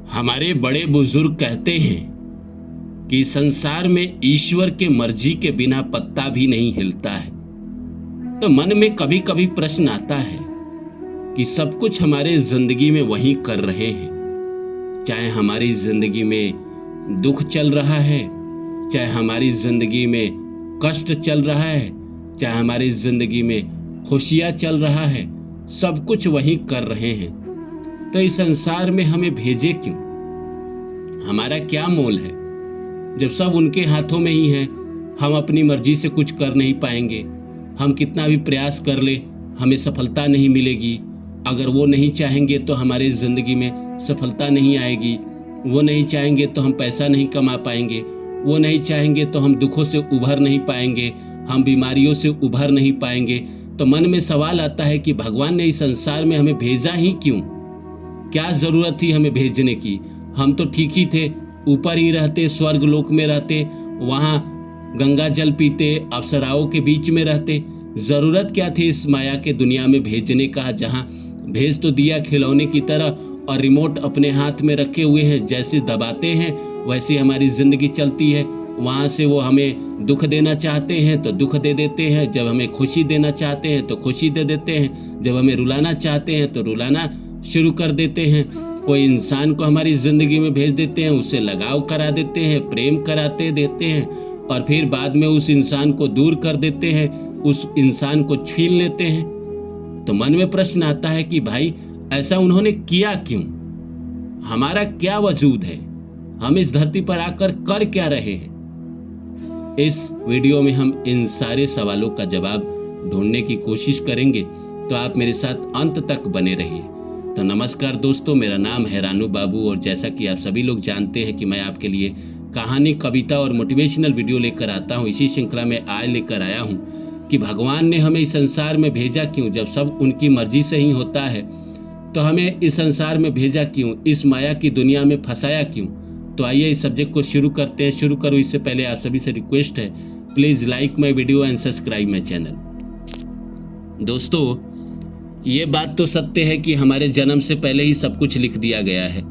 हमारे बड़े बुजुर्ग कहते हैं कि संसार में ईश्वर के मर्जी के बिना पत्ता भी नहीं हिलता है। तो मन में कभी कभी प्रश्न आता है कि सब कुछ हमारे जिंदगी में वही कर रहे हैं, चाहे हमारी जिंदगी में दुख चल रहा है, चाहे हमारी जिंदगी में कष्ट चल रहा है, चाहे हमारी जिंदगी में खुशियाँ चल रहा है, सब कुछ वही कर रहे हैं। तो इस संसार में हमें भेजे क्यों? हमारा क्या मोल है? जब सब उनके हाथों में ही है, हम अपनी मर्जी से कुछ कर नहीं पाएंगे। हम कितना भी प्रयास कर ले, हमें सफलता नहीं मिलेगी। अगर वो नहीं चाहेंगे तो हमारे ज़िंदगी में सफलता नहीं आएगी। वो नहीं चाहेंगे तो हम पैसा नहीं कमा पाएंगे। वो नहीं चाहेंगे तो हम दुखों से उभर नहीं पाएंगे, हम बीमारियों से उभर नहीं पाएंगे। तो मन में सवाल आता है कि भगवान ने इस संसार में हमें भेजा ही क्यों? क्या ज़रूरत थी हमें भेजने की? हम तो ठीक ही थे, ऊपर ही रहते, स्वर्ग लोक में रहते, वहाँ गंगा जल पीते, अप्सराओं के बीच में रहते। ज़रूरत क्या थी इस माया के दुनिया में भेजने का, जहाँ भेज तो दिया खिलौने की तरह और रिमोट अपने हाथ में रखे हुए हैं, जैसे दबाते हैं वैसे हमारी ज़िंदगी चलती है। वहाँ से वो हमें दुख देना चाहते हैं तो दुख दे देते हैं, जब हमें खुशी देना चाहते हैं तो खुशी दे देते हैं, जब हमें रुलाना चाहते हैं तो रुलाना शुरू कर देते हैं। कोई इंसान को हमारी ज़िंदगी में भेज देते हैं, उससे लगाव करा देते हैं, प्रेम कराते देते हैं और फिर बाद में उस इंसान को दूर कर देते हैं, उस इंसान को छीन लेते हैं। तो मन में प्रश्न आता है कि भाई ऐसा उन्होंने किया क्यों? हमारा क्या वजूद है? हम इस धरती पर आकर कर क्या रहे हैं? इस वीडियो में हम इन सारे सवालों का जवाब ढूंढने की कोशिश करेंगे, तो आप मेरे साथ अंत तक बने रहिए। तो नमस्कार दोस्तों, मेरा नाम है रानू बाबू और जैसा कि आप सभी लोग जानते हैं कि मैं आपके लिए कहानी, कविता और मोटिवेशनल वीडियो लेकर आता हूं। इसी श्रृंखला में आज लेकर आया हूं कि भगवान ने हमें इस संसार में भेजा क्यों? जब सब उनकी मर्जी से ही होता है तो हमें इस संसार में भेजा क्यों? इस माया की दुनिया में फंसाया क्यों? तो आइए इस सब्जेक्ट को शुरू करते हैं। शुरू करूँ इससे पहले आप सभी से रिक्वेस्ट है, please like my video and subscribe my channel. दोस्तों, ये बात तो सत्य है कि हमारे जन्म से पहले ही सब कुछ लिख दिया गया है।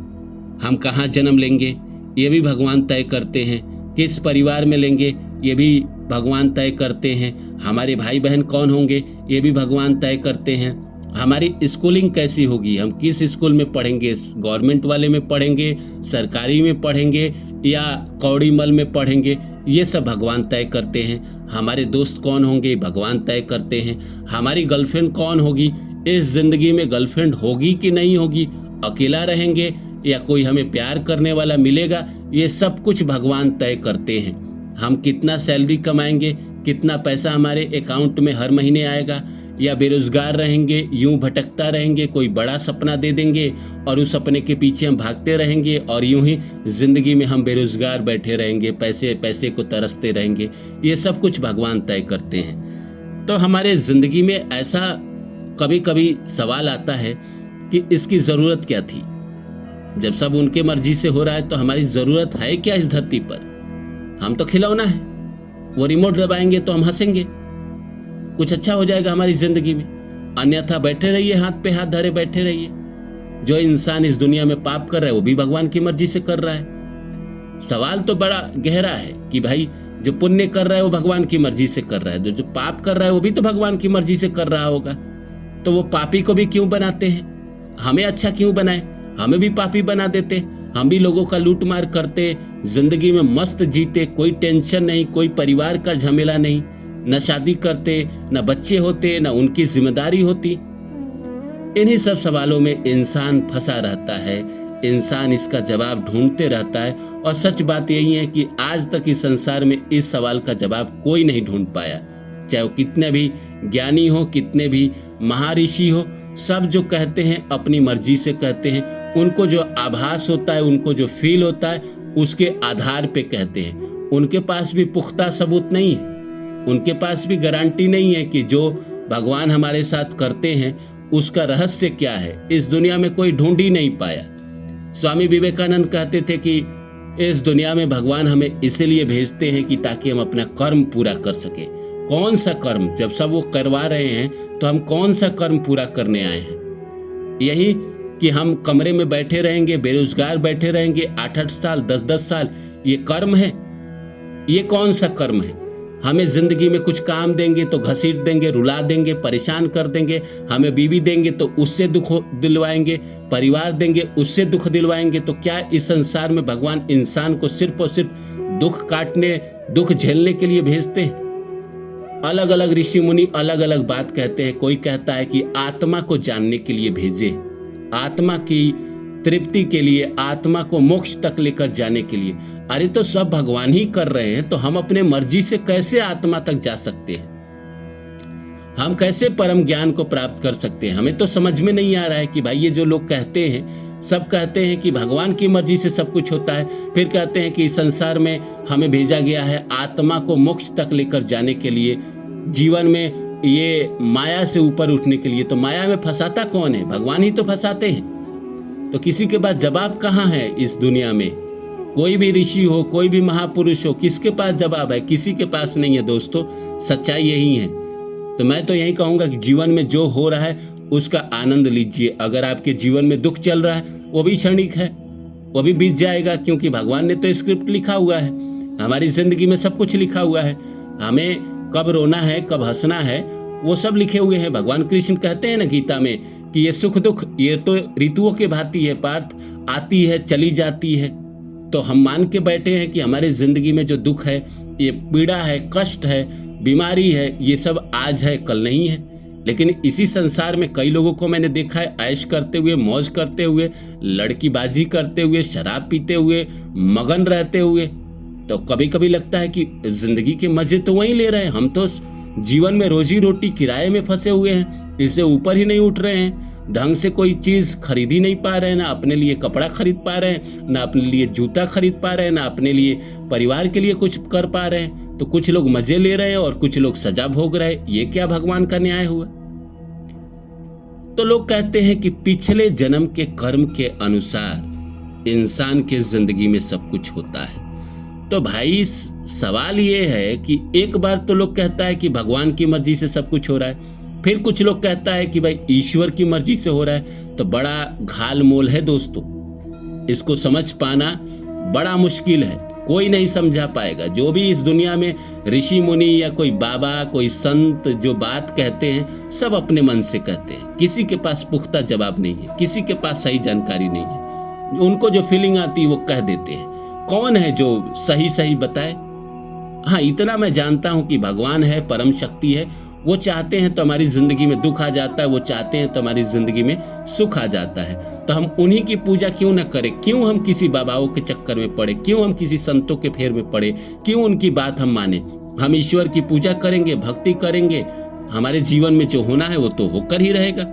हम कहाँ जन्म लेंगे ये भी भगवान तय करते हैं, किस परिवार में लेंगे ये भी भगवान तय करते हैं, हमारे भाई बहन कौन होंगे ये भी भगवान तय करते हैं, हमारी स्कूलिंग कैसी होगी, हम किस स्कूल में पढ़ेंगे, गवर्नमेंट वाले में पढ़ेंगे, सरकारी में पढ़ेंगे या कौड़ी मल में पढ़ेंगे, ये सब भगवान तय करते हैं। हमारे दोस्त कौन होंगे भगवान तय करते हैं। हमारी गर्लफ्रेंड कौन होगी, इस ज़िंदगी में गर्लफ्रेंड होगी कि नहीं होगी, अकेला रहेंगे या कोई हमें प्यार करने वाला मिलेगा, ये सब कुछ भगवान तय करते हैं। हम कितना सैलरी कमाएंगे, कितना पैसा हमारे अकाउंट में हर महीने आएगा, या बेरोज़गार रहेंगे, यूं भटकता रहेंगे, कोई बड़ा सपना दे देंगे और उस सपने के पीछे हम भागते रहेंगे और यूं ही ज़िंदगी में हम बेरोज़गार बैठे रहेंगे, पैसे को तरसते रहेंगे। ये सब कुछ भगवान तय करते हैं। तो हमारे ज़िंदगी में ऐसा कभी कभी सवाल आता है कि इसकी ज़रूरत क्या थी? जब सब उनके मर्जी से हो रहा है तो हमारी ज़रूरत है क्या इस धरती पर? हम तो खिलौना है, वो रिमोट दबाएंगे तो हम हंसेंगे, कुछ अच्छा हो जाएगा हमारी ज़िंदगी में, अन्यथा बैठे रहिए, हाथ पे हाथ धरे बैठे रहिए। जो इंसान इस दुनिया में पाप कर रहा है वो भी भगवान की मर्जी से कर रहा है। सवाल तो बड़ा गहरा है कि भाई जो पुण्य कर रहा है वो भगवान की मर्जी से कर रहा है, जो पाप कर रहा है वो भी तो भगवान की मर्जी से कर रहा होगा। तो वो पापी को भी क्यों बनाते हैं? हमें अच्छा क्यों बनाए? हमें भी पापी बना देते, हम भी लोगों का लूट मार करते, जिंदगी में मस्त जीते, कोई टेंशन नहीं, कोई परिवार का झमेला नहीं, न शादी करते, न बच्चे होते, न उनकी जिम्मेदारी होती। इन्हीं सब सवालों में इंसान फंसा रहता है, इंसान इसका जवाब ढूंढते रहता है। और सच बात यही है कि आज तक इस संसार में इस सवाल का जवाब कोई नहीं ढूंढ पाया। चाहे वो कितने भी ज्ञानी हो, कितने भी महर्षि हो, सब जो कहते हैं अपनी मर्जी से कहते हैं। उनको जो आभास होता है, उनको जो फील होता है, उसके आधार पे कहते हैं। उनके पास भी पुख्ता सबूत नहीं है, उनके पास भी गारंटी नहीं है कि जो भगवान हमारे साथ करते हैं उसका रहस्य क्या है, इस दुनिया में कोई ढूंढ ही नहीं पाया। स्वामी विवेकानंद कहते थे कि इस दुनिया में भगवान हमें इसलिए भेजते हैं कि ताकि हम अपना कर्म पूरा कर सके। कौन सा कर्म? जब सब वो करवा रहे हैं तो हम कौन सा कर्म पूरा करने आए हैं? यही कि हम कमरे में बैठे रहेंगे, बेरोजगार बैठे रहेंगे 8-8 साल, 10-10 साल? ये कर्म है? ये कौन सा कर्म है? हमें जिंदगी में कुछ काम देंगे तो घसीट देंगे, रुला देंगे, परेशान कर देंगे। हमें बीवी देंगे तो उससे दुख दिलवाएंगे, परिवार देंगे उससे दुख दिलवाएंगे। तो क्या इस संसार में भगवान इंसान को सिर्फ और सिर्फ दुख काटने, दुख झेलने के लिए भेजते हैं? अलग अलग ऋषि मुनि अलग अलग बात कहते हैं। कोई कहता है कि आत्मा को जानने के लिए भेजे, आत्मा की तृप्ति के लिए, आत्मा को मोक्ष तक लेकर जाने के लिए। अरे तो सब भगवान ही कर रहे हैं, तो हम अपने मर्जी से कैसे आत्मा तक जा सकते हैं? हम कैसे परम ज्ञान को प्राप्त कर सकते हैं? हमें तो समझ में नहीं आ रहा है कि भाई ये जो लोग कहते हैं, सब कहते हैं कि भगवान की मर्जी से सब कुछ होता है, फिर कहते हैं कि इस संसार में हमें भेजा गया है आत्मा को मोक्ष तक लेकर जाने के लिए, जीवन में ये माया से ऊपर उठने के लिए। तो माया में फंसाता कौन है? भगवान ही तो फंसाते हैं। तो किसी के पास जवाब कहाँ है इस दुनिया में? कोई भी ऋषि हो, कोई भी महापुरुष हो, किसके पास जवाब है? किसी के पास नहीं है दोस्तों। सच्चाई यही है। तो मैं तो यही कहूँगा कि जीवन में जो हो रहा है उसका आनंद लीजिए। अगर आपके जीवन में दुख चल रहा है वो भी क्षणिक है, वो भी बीत जाएगा, क्योंकि भगवान ने तो स्क्रिप्ट लिखा हुआ है। हमारी जिंदगी में सब कुछ लिखा हुआ है। हमें कब रोना है, कब हंसना है, वो सब लिखे हुए हैं। भगवान कृष्ण कहते हैं ना गीता में कि ये सुख दुख ये तो ऋतुओं के भांति है पार्थ, आती है चली जाती है। तो हम मान के बैठे हैं कि हमारी जिंदगी में जो दुख है, ये पीड़ा है, कष्ट है, बीमारी है, ये सब आज है कल नहीं है। लेकिन इसी संसार में कई लोगों को मैंने देखा है ऐश करते हुए, मौज करते हुए, लड़कीबाजी करते हुए, शराब पीते हुए, मगन रहते हुए। तो कभी कभी लगता है कि जिंदगी के मजे तो वहीं ले रहे हैं, हम तो जीवन में रोजी रोटी किराए में फंसे हुए हैं, इससे ऊपर ही नहीं उठ रहे हैं, ढंग से कोई चीज खरीद ही नहीं पा रहे हैं, ना अपने लिए कपड़ा खरीद पा रहे हैं, ना अपने लिए जूता खरीद पा रहे हैं, ना अपने लिए परिवार के लिए कुछ कर पा रहे हैं। तो कुछ लोग मजे ले रहे हैं और कुछ लोग सजा भोग रहे हैं। ये क्या भगवान का न्याय हुआ? तो लोग कहते हैं कि पिछले जन्म के कर्म के अनुसार इंसान के जिंदगी में सब कुछ होता है। तो भाई सवाल ये है कि एक बार तो लोग कहता है कि भगवान की मर्जी से सब कुछ हो रहा है, फिर कुछ लोग कहता है कि भाई ईश्वर की मर्जी से हो रहा है। तो बड़ा घाल मोल है दोस्तों, इसको समझ पाना बड़ा मुश्किल है, कोई नहीं समझा पाएगा। जो भी इस दुनिया में ऋषि मुनि या कोई बाबा, कोई संत जो बात कहते हैं, सब अपने मन से कहते हैं। किसी के पास पुख्ता जवाब नहीं है, किसी के पास सही जानकारी नहीं है। उनको जो फीलिंग आती है वो कह देते हैं। कौन है जो सही सही बताए? हाँ, इतना मैं जानता हूं कि भगवान है, परम शक्ति है। वो चाहते हैं तो हमारी जिंदगी में दुख आ जाता है, वो चाहते हैं तो हमारी जिंदगी में सुख आ जाता है। तो हम उन्हीं की पूजा क्यों ना करें? क्यों हम किसी बाबाओं के चक्कर में पड़े? क्यों हम किसी संतों के फेर में पड़े? क्यों उनकी बात हम माने? हम ईश्वर की पूजा करेंगे, भक्ति करेंगे, हमारे जीवन में जो होना है वो तो होकर ही रहेगा।